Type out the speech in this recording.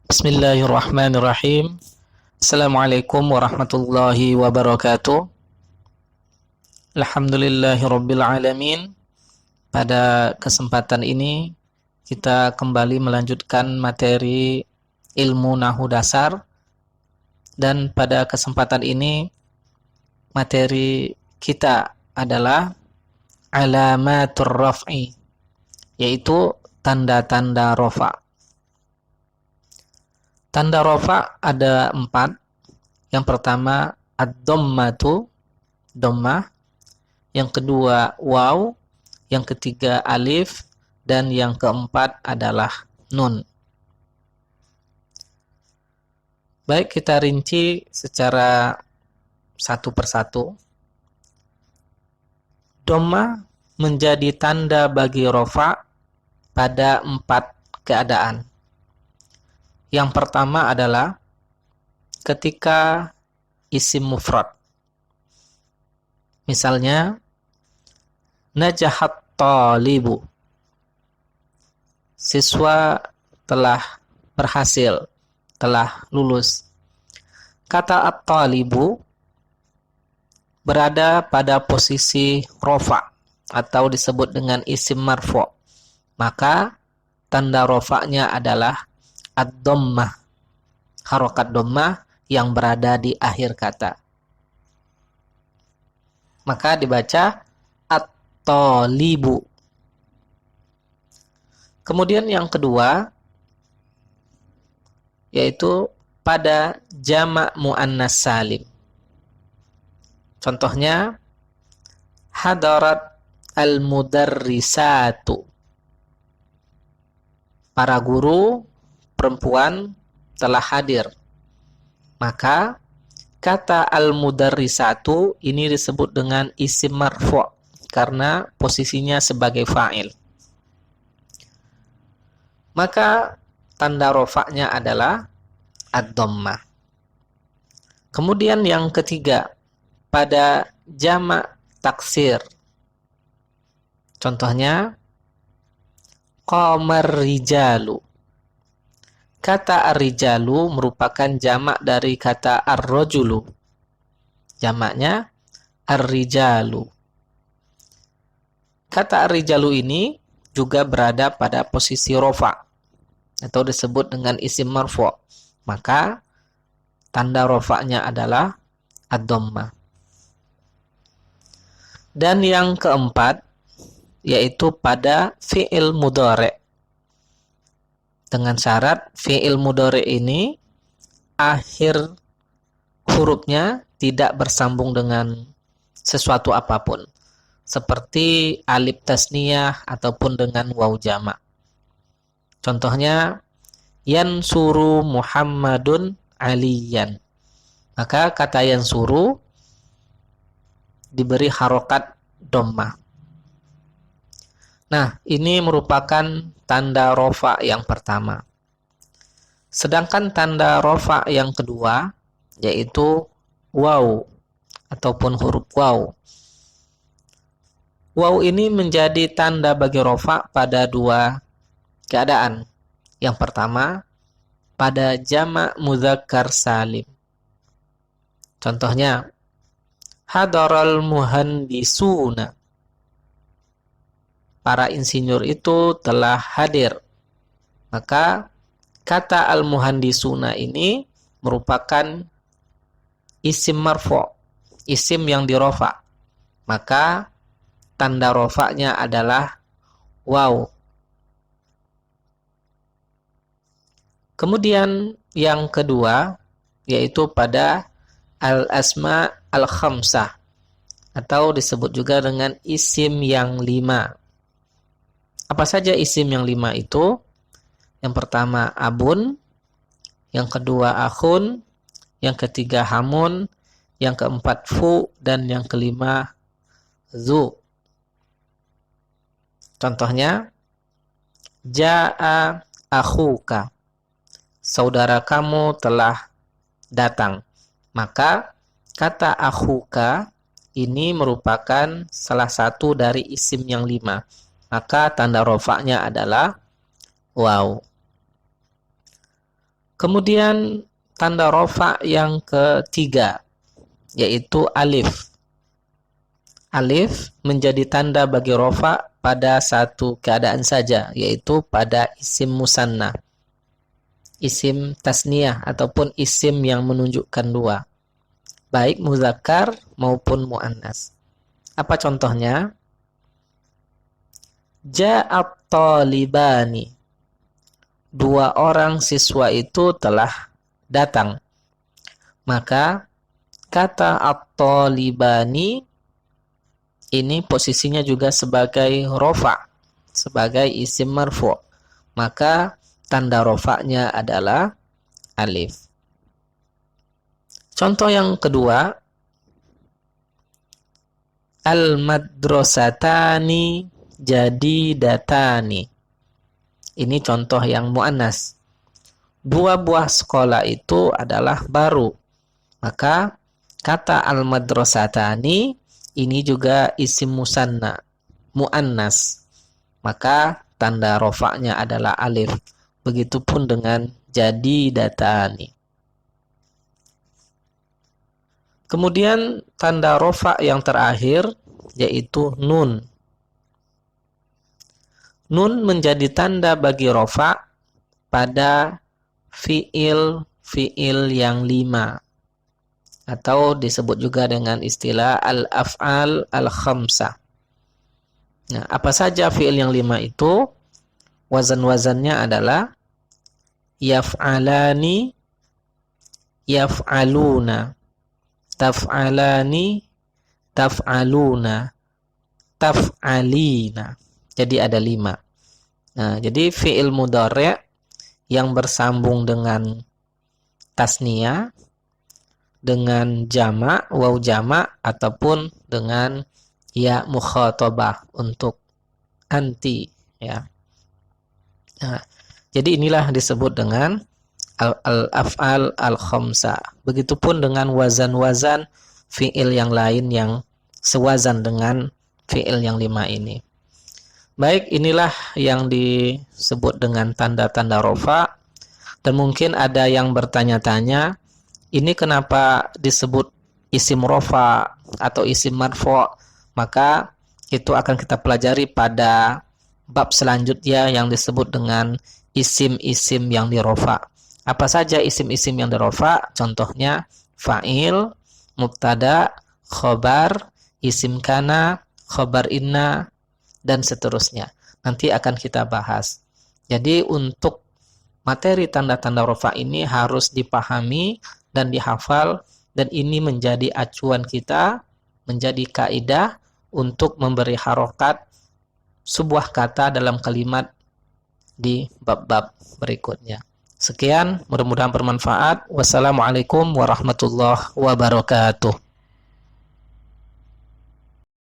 Bismillahirrahmanirrahim. Assalamualaikum warahmatullahi wabarakatuh. Alhamdulillahirabbil alamin. Pada kesempatan ini kita kembali melanjutkan materi ilmu nahwu dasar, dan pada kesempatan ini materi kita adalah alamatur raf'i, yaitu tanda-tanda rafa'. Tanda rafa' ada 4. Yang pertama ad-dhammatu, dhammah. Yang kedua waw. Yang ketiga alif. Dan yang keempat adalah nun. Baik, kita rinci secara satu persatu. Dhammah menjadi tanda bagi rafa' pada 4 keadaan. Yang pertama adalah ketika isim mufrad. Misalnya, najahat talibu. Siswa telah berhasil, telah lulus. Kata at-talibu berada pada posisi rofa' atau disebut dengan isim marfu'. Maka tanda rofa'nya adalah ad-dhammah, harokat dhammah yang berada di akhir kata. Maka dibaca at-talibu. Kemudian yang kedua, yaitu pada jamak muannas salim. Contohnya, hadarat al-mudarrisatu. Para guru perempuan telah hadir. Maka kata al-mudarrisatu ini disebut dengan isim marfu' karena posisinya sebagai fa'il. Maka tanda rofa'nya adalah ad-dhammah. Kemudian yang ketiga, pada jamak taksir. Contohnya, qamar rijalu. Kata ar-rijalu merupakan jamak dari kata ar-rajulu. Jamaknya ar-rijalu. Kata ar-rijalu ini juga berada pada posisi rofa' atau disebut dengan isim marfu'. Maka tanda rofa'nya adalah ad-dhammah. Dan yang keempat, yaitu pada fi'il mudhari'. Dengan syarat fi'il mudhari' ini akhir hurufnya tidak bersambung dengan sesuatu apapun, seperti alif tasniyah ataupun dengan waw jamak. Contohnya, yansuru Muhammadun aliyan. Maka kata yansuru diberi harokat dhammah. Nah, ini merupakan tanda rofa' yang pertama. Sedangkan tanda rofa' yang kedua, yaitu waw ataupun huruf waw. Waw ini menjadi tanda bagi rofa' pada 2 keadaan. Yang pertama, pada jamak mudzakkar salim. Contohnya, hadaral muhandisuna. Para insinyur itu telah hadir. Maka kata al-muhandisuna ini merupakan isim marfu', isim yang dirofa'. Maka tanda rofa'nya adalah waw. Kemudian yang kedua, yaitu pada al-asma al-khamsah atau disebut juga dengan isim yang 5. Apa saja isim yang 5 itu? Yang pertama abun, yang kedua akhun, yang ketiga hamun, yang keempat fu, dan yang kelima zu. Contohnya, ja'a akhuka. Saudara kamu telah datang. Maka kata akhuka ini merupakan salah satu dari isim yang 5. Maka tanda rofa'nya adalah waw. Kemudian tanda rofa yang ketiga, yaitu alif. Alif menjadi tanda bagi rofa pada satu keadaan saja, yaitu pada isim musanna, isim tasniyah ataupun isim yang menunjukkan dua, baik muzakkar maupun muannas. Apa contohnya? Ja'at talibani. Dua orang siswa itu telah datang. Maka kata at-talibani ini posisinya juga sebagai rofa, sebagai isim marfu'. Maka tanda rofa'nya adalah alif. Contoh yang kedua, al-madrasatani jadidatani. Ini contoh yang muannas. Dua buah sekolah itu adalah baru. Maka kata al-madrasatani ini juga isim musanna, muannas. Maka tanda rofa'nya adalah alif. Begitupun dengan jadidatani. Kemudian tanda rofa yang terakhir yaitu nun. Nun menjadi tanda bagi rofa pada fiil yang 5 atau disebut juga dengan istilah al-af'al al-khamsah. Nah, apa saja fiil yang 5 itu? Wazan-wazannya adalah yaf'alani, yaf'aluna, taf'alani, taf'aluna, taf'alina. Jadi ada 5. Nah, jadi fiil mudhari' yang bersambung dengan tasniyah, dengan jamak, waw jamak, ataupun dengan ya mukhatabah untuk anti, ya. Nah, jadi inilah disebut dengan al-af'al al-khamsah. Begitupun dengan wazan-wazan fiil yang lain yang sewazan dengan fiil yang 5 ini. Baik, inilah yang disebut dengan tanda-tanda rofa. Dan mungkin ada yang bertanya-tanya, ini kenapa disebut isim rofa atau isim marfu'? Maka itu akan kita pelajari pada bab selanjutnya yang disebut dengan isim-isim yang dirofa. Apa saja isim-isim yang dirofa? Contohnya fa'il, mubtada, khobar, isim kana, khobar inna, dan seterusnya. Nanti akan kita bahas. Jadi untuk materi tanda-tanda rofa ini harus dipahami dan dihafal, dan ini menjadi acuan kita, menjadi kaidah untuk memberi harokat sebuah kata dalam kalimat di bab-bab berikutnya. Sekian, mudah-mudahan bermanfaat. Wassalamualaikum warahmatullahi wabarakatuh.